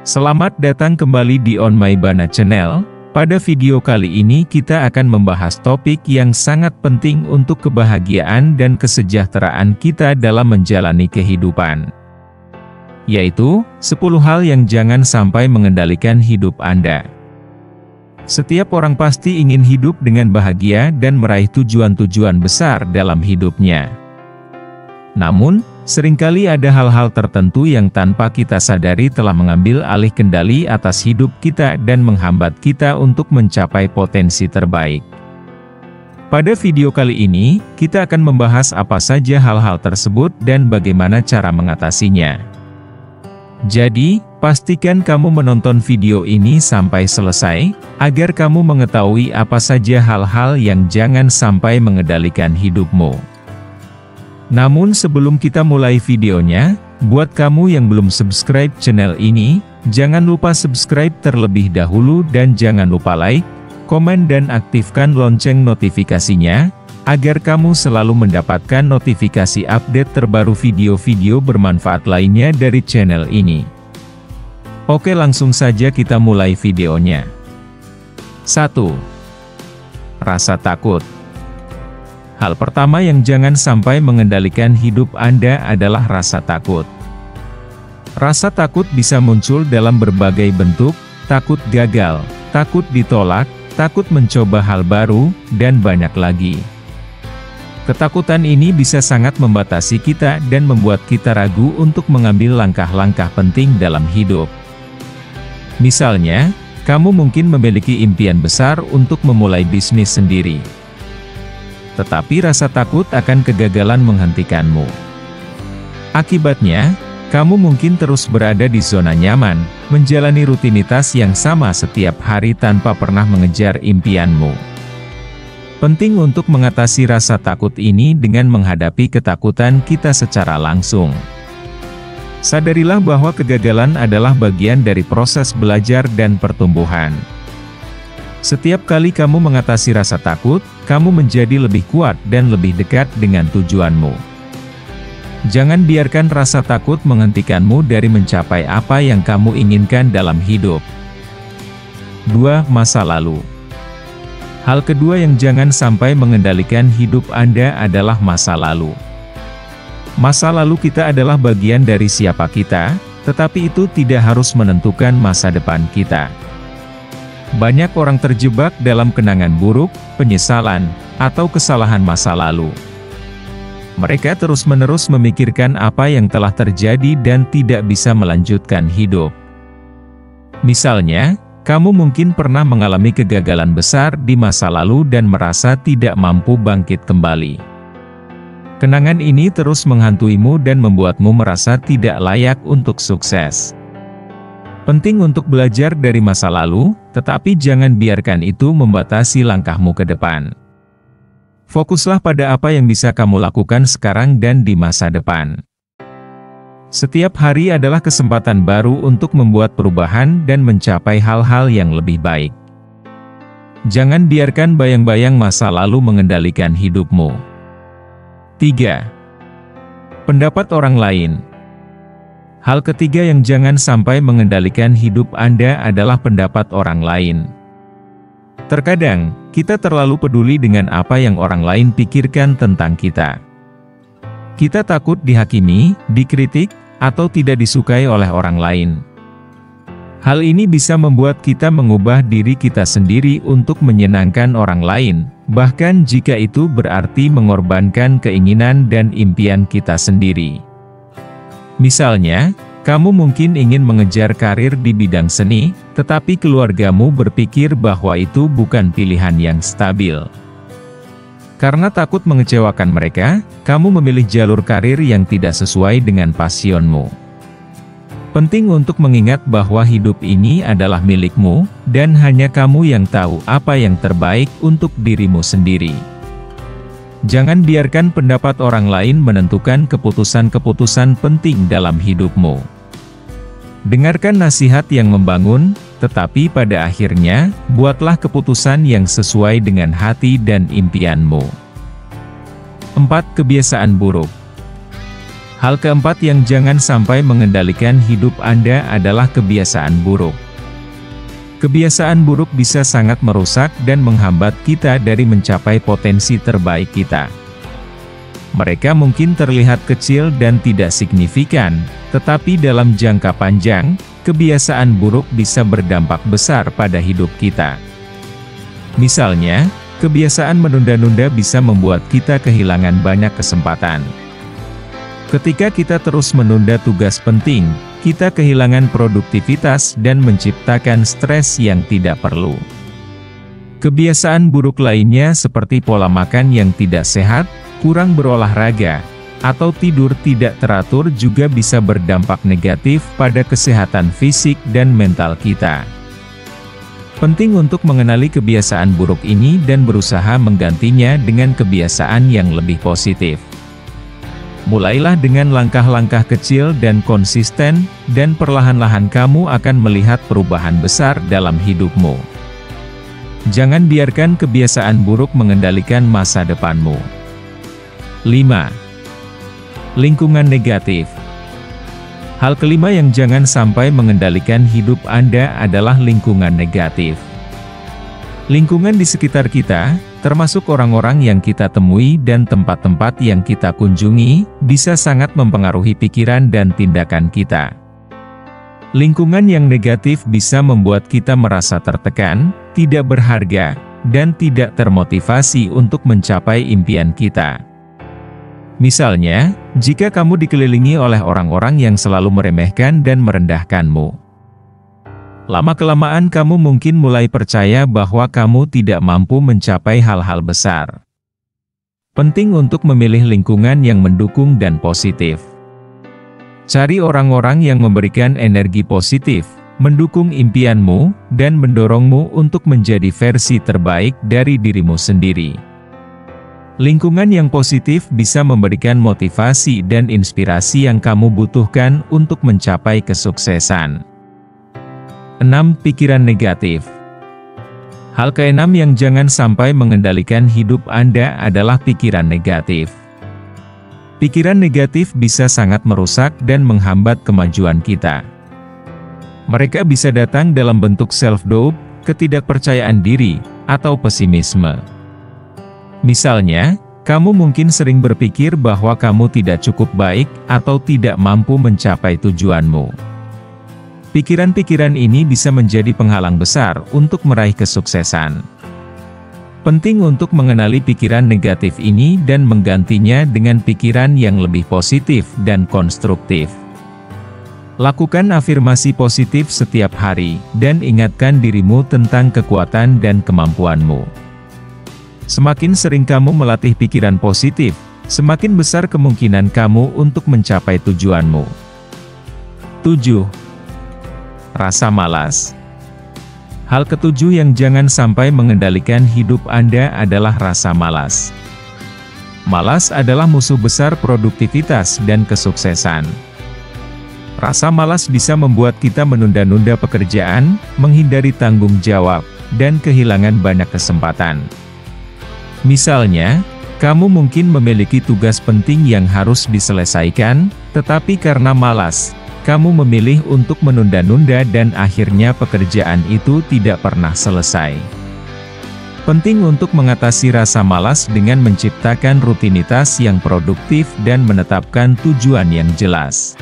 Selamat datang kembali di On My Bana Channel. Pada video kali ini kita akan membahas topik yang sangat penting untuk kebahagiaan dan kesejahteraan kita dalam menjalani kehidupan. Yaitu, 10 hal yang jangan sampai mengendalikan hidup Anda. Setiap orang pasti ingin hidup dengan bahagia dan meraih tujuan-tujuan besar dalam hidupnya. Namun, seringkali ada hal-hal tertentu yang tanpa kita sadari telah mengambil alih kendali atas hidup kita dan menghambat kita untuk mencapai potensi terbaik. Pada video kali ini, kita akan membahas apa saja hal-hal tersebut dan bagaimana cara mengatasinya. Jadi, pastikan kamu menonton video ini sampai selesai, agar kamu mengetahui apa saja hal-hal yang jangan sampai mengendalikan hidupmu. Namun sebelum kita mulai videonya, buat kamu yang belum subscribe channel ini, jangan lupa subscribe terlebih dahulu dan jangan lupa like, komen dan aktifkan lonceng notifikasinya, agar kamu selalu mendapatkan notifikasi update terbaru video-video bermanfaat lainnya dari channel ini. Oke, langsung saja kita mulai videonya. 1. Rasa takut. Hal pertama yang jangan sampai mengendalikan hidup Anda adalah rasa takut. Rasa takut bisa muncul dalam berbagai bentuk, takut gagal, takut ditolak, takut mencoba hal baru, dan banyak lagi. Ketakutan ini bisa sangat membatasi kita dan membuat kita ragu untuk mengambil langkah-langkah penting dalam hidup. Misalnya, kamu mungkin memiliki impian besar untuk memulai bisnis sendiri. Tetapi rasa takut akan kegagalan menghentikanmu. Akibatnya, kamu mungkin terus berada di zona nyaman, menjalani rutinitas yang sama setiap hari tanpa pernah mengejar impianmu. Penting untuk mengatasi rasa takut ini dengan menghadapi ketakutan kita secara langsung. Sadarilah bahwa kegagalan adalah bagian dari proses belajar dan pertumbuhan. Setiap kali kamu mengatasi rasa takut, kamu menjadi lebih kuat dan lebih dekat dengan tujuanmu. Jangan biarkan rasa takut menghentikanmu dari mencapai apa yang kamu inginkan dalam hidup. 2. Masa lalu. Hal kedua yang jangan sampai mengendalikan hidup Anda adalah masa lalu. Masa lalu kita adalah bagian dari siapa kita, tetapi itu tidak harus menentukan masa depan kita. Banyak orang terjebak dalam kenangan buruk, penyesalan, atau kesalahan masa lalu. Mereka terus-menerus memikirkan apa yang telah terjadi dan tidak bisa melanjutkan hidup. Misalnya, kamu mungkin pernah mengalami kegagalan besar di masa lalu dan merasa tidak mampu bangkit kembali. Kenangan ini terus menghantuimu dan membuatmu merasa tidak layak untuk sukses. Penting untuk belajar dari masa lalu, tetapi jangan biarkan itu membatasi langkahmu ke depan. Fokuslah pada apa yang bisa kamu lakukan sekarang dan di masa depan. Setiap hari adalah kesempatan baru untuk membuat perubahan dan mencapai hal-hal yang lebih baik. Jangan biarkan bayang-bayang masa lalu mengendalikan hidupmu. 3. Pendapat orang lain. Hal ketiga yang jangan sampai mengendalikan hidup Anda adalah pendapat orang lain. Terkadang, kita terlalu peduli dengan apa yang orang lain pikirkan tentang kita. Kita takut dihakimi, dikritik, atau tidak disukai oleh orang lain. Hal ini bisa membuat kita mengubah diri kita sendiri untuk menyenangkan orang lain, bahkan jika itu berarti mengorbankan keinginan dan impian kita sendiri. Misalnya, kamu mungkin ingin mengejar karir di bidang seni, tetapi keluargamu berpikir bahwa itu bukan pilihan yang stabil. Karena takut mengecewakan mereka, kamu memilih jalur karir yang tidak sesuai dengan pasionmu. Penting untuk mengingat bahwa hidup ini adalah milikmu, dan hanya kamu yang tahu apa yang terbaik untuk dirimu sendiri. Jangan biarkan pendapat orang lain menentukan keputusan-keputusan penting dalam hidupmu. Dengarkan nasihat yang membangun, tetapi pada akhirnya, buatlah keputusan yang sesuai dengan hati dan impianmu. 4. Kebiasaan buruk. Hal keempat yang jangan sampai mengendalikan hidup Anda adalah kebiasaan buruk. Kebiasaan buruk bisa sangat merusak dan menghambat kita dari mencapai potensi terbaik kita. Mereka mungkin terlihat kecil dan tidak signifikan, tetapi dalam jangka panjang, kebiasaan buruk bisa berdampak besar pada hidup kita. Misalnya, kebiasaan menunda-nunda bisa membuat kita kehilangan banyak kesempatan. Ketika kita terus menunda tugas penting, kita kehilangan produktivitas dan menciptakan stres yang tidak perlu. Kebiasaan buruk lainnya seperti pola makan yang tidak sehat, kurang berolahraga, atau tidur tidak teratur juga bisa berdampak negatif pada kesehatan fisik dan mental kita. Penting untuk mengenali kebiasaan buruk ini dan berusaha menggantinya dengan kebiasaan yang lebih positif. Mulailah dengan langkah-langkah kecil dan konsisten, dan perlahan-lahan kamu akan melihat perubahan besar dalam hidupmu. Jangan biarkan kebiasaan buruk mengendalikan masa depanmu. 5. Lingkungan negatif. Hal kelima yang jangan sampai mengendalikan hidup Anda adalah lingkungan negatif. Lingkungan di sekitar kita, termasuk orang-orang yang kita temui dan tempat-tempat yang kita kunjungi, bisa sangat mempengaruhi pikiran dan tindakan kita. Lingkungan yang negatif bisa membuat kita merasa tertekan, tidak berharga, dan tidak termotivasi untuk mencapai impian kita. Misalnya, jika kamu dikelilingi oleh orang-orang yang selalu meremehkan dan merendahkanmu, lama-kelamaan kamu mungkin mulai percaya bahwa kamu tidak mampu mencapai hal-hal besar. Penting untuk memilih lingkungan yang mendukung dan positif. Cari orang-orang yang memberikan energi positif, mendukung impianmu, dan mendorongmu untuk menjadi versi terbaik dari dirimu sendiri. Lingkungan yang positif bisa memberikan motivasi dan inspirasi yang kamu butuhkan untuk mencapai kesuksesan. 6. Pikiran negatif. Hal keenam yang jangan sampai mengendalikan hidup Anda adalah pikiran negatif. Pikiran negatif bisa sangat merusak dan menghambat kemajuan kita. Mereka bisa datang dalam bentuk self-doubt, ketidakpercayaan diri, atau pesimisme. Misalnya, kamu mungkin sering berpikir bahwa kamu tidak cukup baik atau tidak mampu mencapai tujuanmu. Pikiran-pikiran ini bisa menjadi penghalang besar untuk meraih kesuksesan. Penting untuk mengenali pikiran negatif ini dan menggantinya dengan pikiran yang lebih positif dan konstruktif. Lakukan afirmasi positif setiap hari, dan ingatkan dirimu tentang kekuatan dan kemampuanmu. Semakin sering kamu melatih pikiran positif, semakin besar kemungkinan kamu untuk mencapai tujuanmu. 7. Rasa malas. Hal ketujuh yang jangan sampai mengendalikan hidup Anda adalah rasa malas. Malas adalah musuh besar produktivitas dan kesuksesan. Rasa malas bisa membuat kita menunda-nunda pekerjaan, menghindari tanggung jawab, dan kehilangan banyak kesempatan. Misalnya, kamu mungkin memiliki tugas penting yang harus diselesaikan, tetapi karena malas, kamu memilih untuk menunda-nunda dan akhirnya pekerjaan itu tidak pernah selesai. Penting untuk mengatasi rasa malas dengan menciptakan rutinitas yang produktif dan menetapkan tujuan yang jelas.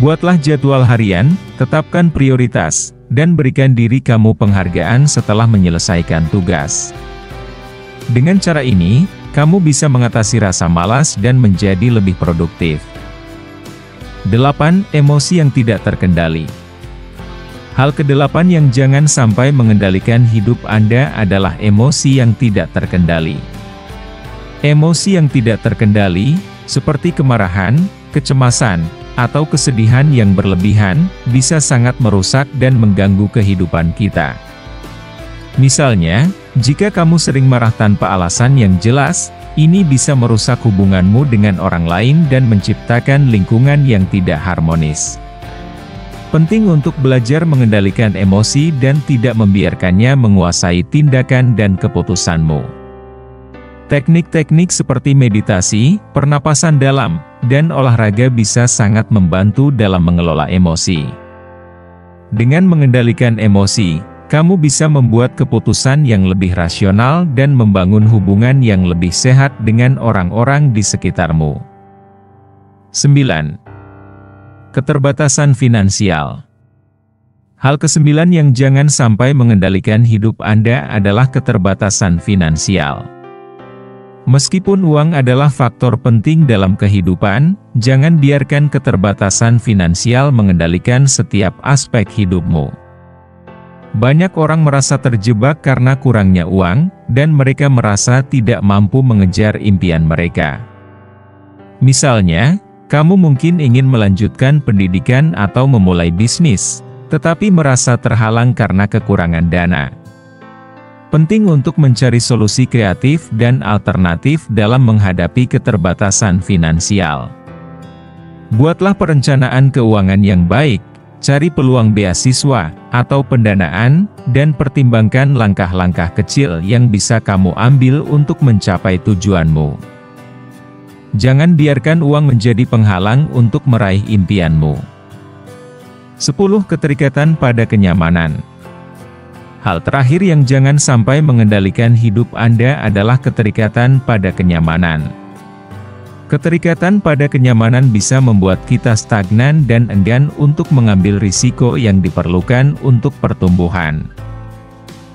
Buatlah jadwal harian, tetapkan prioritas, dan berikan diri kamu penghargaan setelah menyelesaikan tugas. Dengan cara ini, kamu bisa mengatasi rasa malas dan menjadi lebih produktif. 8. Emosi yang tidak terkendali. Hal ke-8 yang jangan sampai mengendalikan hidup Anda adalah emosi yang tidak terkendali. Emosi yang tidak terkendali, seperti kemarahan, kecemasan, atau kesedihan yang berlebihan, bisa sangat merusak dan mengganggu kehidupan kita. Misalnya, jika kamu sering marah tanpa alasan yang jelas, ini bisa merusak hubunganmu dengan orang lain dan menciptakan lingkungan yang tidak harmonis. Penting untuk belajar mengendalikan emosi dan tidak membiarkannya menguasai tindakan dan keputusanmu. Teknik-teknik seperti meditasi, pernapasan dalam, dan olahraga bisa sangat membantu dalam mengelola emosi. Dengan mengendalikan emosi, kamu bisa membuat keputusan yang lebih rasional dan membangun hubungan yang lebih sehat dengan orang-orang di sekitarmu. 9. Keterbatasan finansial. Hal ke-9 yang jangan sampai mengendalikan hidup Anda adalah keterbatasan finansial. Meskipun uang adalah faktor penting dalam kehidupan, jangan biarkan keterbatasan finansial mengendalikan setiap aspek hidupmu. Banyak orang merasa terjebak karena kurangnya uang, dan mereka merasa tidak mampu mengejar impian mereka. Misalnya, kamu mungkin ingin melanjutkan pendidikan atau memulai bisnis, tetapi merasa terhalang karena kekurangan dana. Penting untuk mencari solusi kreatif dan alternatif dalam menghadapi keterbatasan finansial. Buatlah perencanaan keuangan yang baik, cari peluang beasiswa atau pendanaan, dan pertimbangkan langkah-langkah kecil yang bisa kamu ambil untuk mencapai tujuanmu. Jangan biarkan uang menjadi penghalang untuk meraih impianmu. 10. Keterikatan pada kenyamanan. Hal terakhir yang jangan sampai mengendalikan hidup Anda adalah keterikatan pada kenyamanan. Keterikatan pada kenyamanan bisa membuat kita stagnan dan enggan untuk mengambil risiko yang diperlukan untuk pertumbuhan.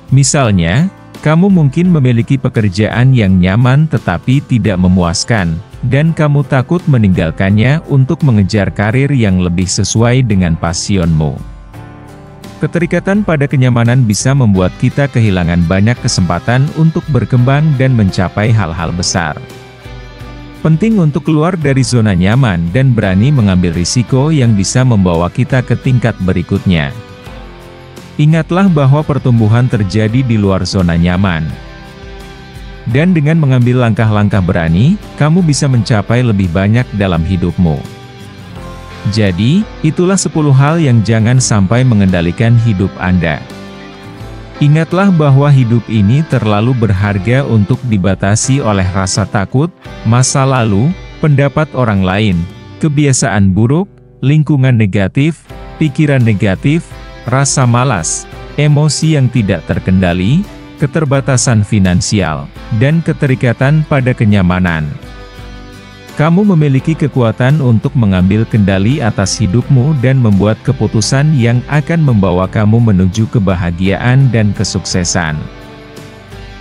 Misalnya, kamu mungkin memiliki pekerjaan yang nyaman tetapi tidak memuaskan, dan kamu takut meninggalkannya untuk mengejar karir yang lebih sesuai dengan pasionmu. Keterikatan pada kenyamanan bisa membuat kita kehilangan banyak kesempatan untuk berkembang dan mencapai hal-hal besar. Penting untuk keluar dari zona nyaman dan berani mengambil risiko yang bisa membawa kita ke tingkat berikutnya. Ingatlah bahwa pertumbuhan terjadi di luar zona nyaman. Dan dengan mengambil langkah-langkah berani, kamu bisa mencapai lebih banyak dalam hidupmu. Jadi, itulah 10 hal yang jangan sampai mengendalikan hidup Anda. Ingatlah bahwa hidup ini terlalu berharga untuk dibatasi oleh rasa takut, masa lalu, pendapat orang lain, kebiasaan buruk, lingkungan negatif, pikiran negatif, rasa malas, emosi yang tidak terkendali, keterbatasan finansial, dan keterikatan pada kenyamanan. Kamu memiliki kekuatan untuk mengambil kendali atas hidupmu dan membuat keputusan yang akan membawa kamu menuju kebahagiaan dan kesuksesan.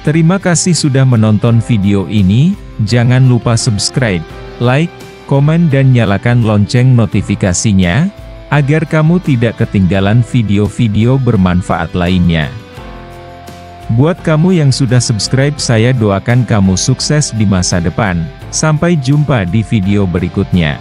Terima kasih sudah menonton video ini, jangan lupa subscribe, like, komen dan nyalakan lonceng notifikasinya, agar kamu tidak ketinggalan video-video bermanfaat lainnya. Buat kamu yang sudah subscribe, saya doakan kamu sukses di masa depan. Sampai jumpa di video berikutnya.